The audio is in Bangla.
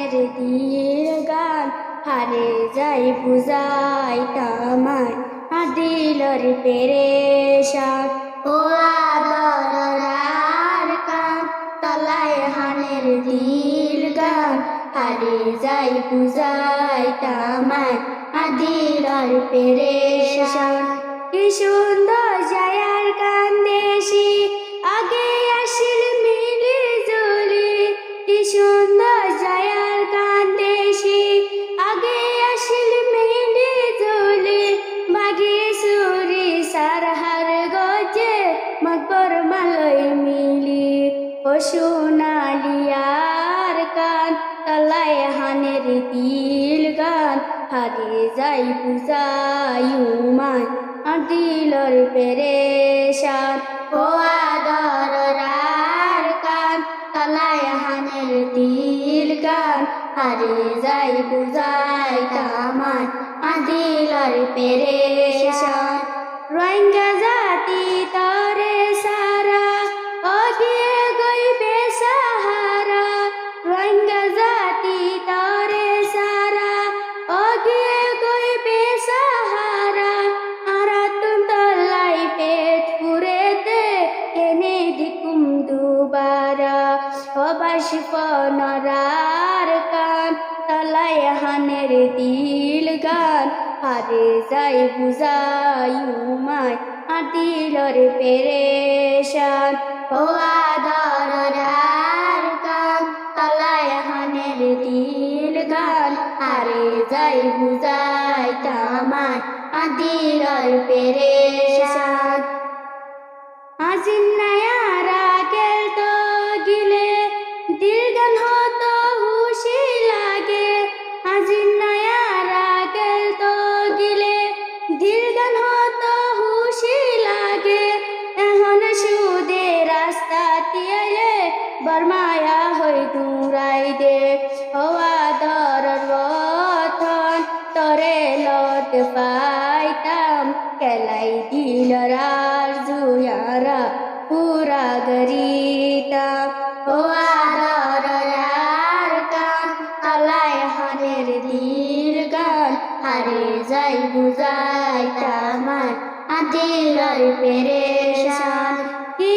হানের দিল গান হারে যাই বুঝাই তামার দিলর পেরেশান ও আদরার কান তলায় হানের দিল গান হারে যাই বুঝাই তামার দিলর পেরেশান কি সুন্দর জায়ার গান দেশি আগে আসিল মিলে জলি কি সুন্দর জায়ার গান দেশি আগে আসিল মিলে জলি বাগে সুরি সারহার গজে মকবর মালয় মিলি ও সোনালিয়ার কান তলায় হানের দিল গান হারে যাই বুঝাইমান দিলর পেরেশান ও আদরার কান তলায় হানের দিল গান হারে যাই বুঝাই তামার দিলর পেরেশান রোহিঙ্গা জাতি তরে সারা অগিয়ে গইবে সাহারা রোহিঙ্গা জাতি তরে সারা অগিয়ে গইবে সাহারা আরা তুম তলাই পেট পুরেতে কেনে দিকুম দুবারা অবাসি পনরার কান তলায় হানের দিল গান হারে যাই বুঝাইমায় দিলর পেরেশান ও আদরার কান তলায় হানের দিল গান হারে যাই বুঝাই তামার দিলর পেরেশান আজিন নায়ারা গেল তো গিলে দিল গান হতো হুশি লাগে আজিন নায়ারা গেল তো গিলে দিল গান হতো হুশি লাগে এখন সুদে রাস্তা তিয়াইলে বরমায়া হই দূরাই দে হওয়া দরর বথন তরে লত পাইতাম কেলাই দিলর আর জুয়ারা পুরা গরিতাম হওয়া দরর কান তলায় হানের দিল গান হারে যাই বুঝাই তামার দিলর পেরেশান কি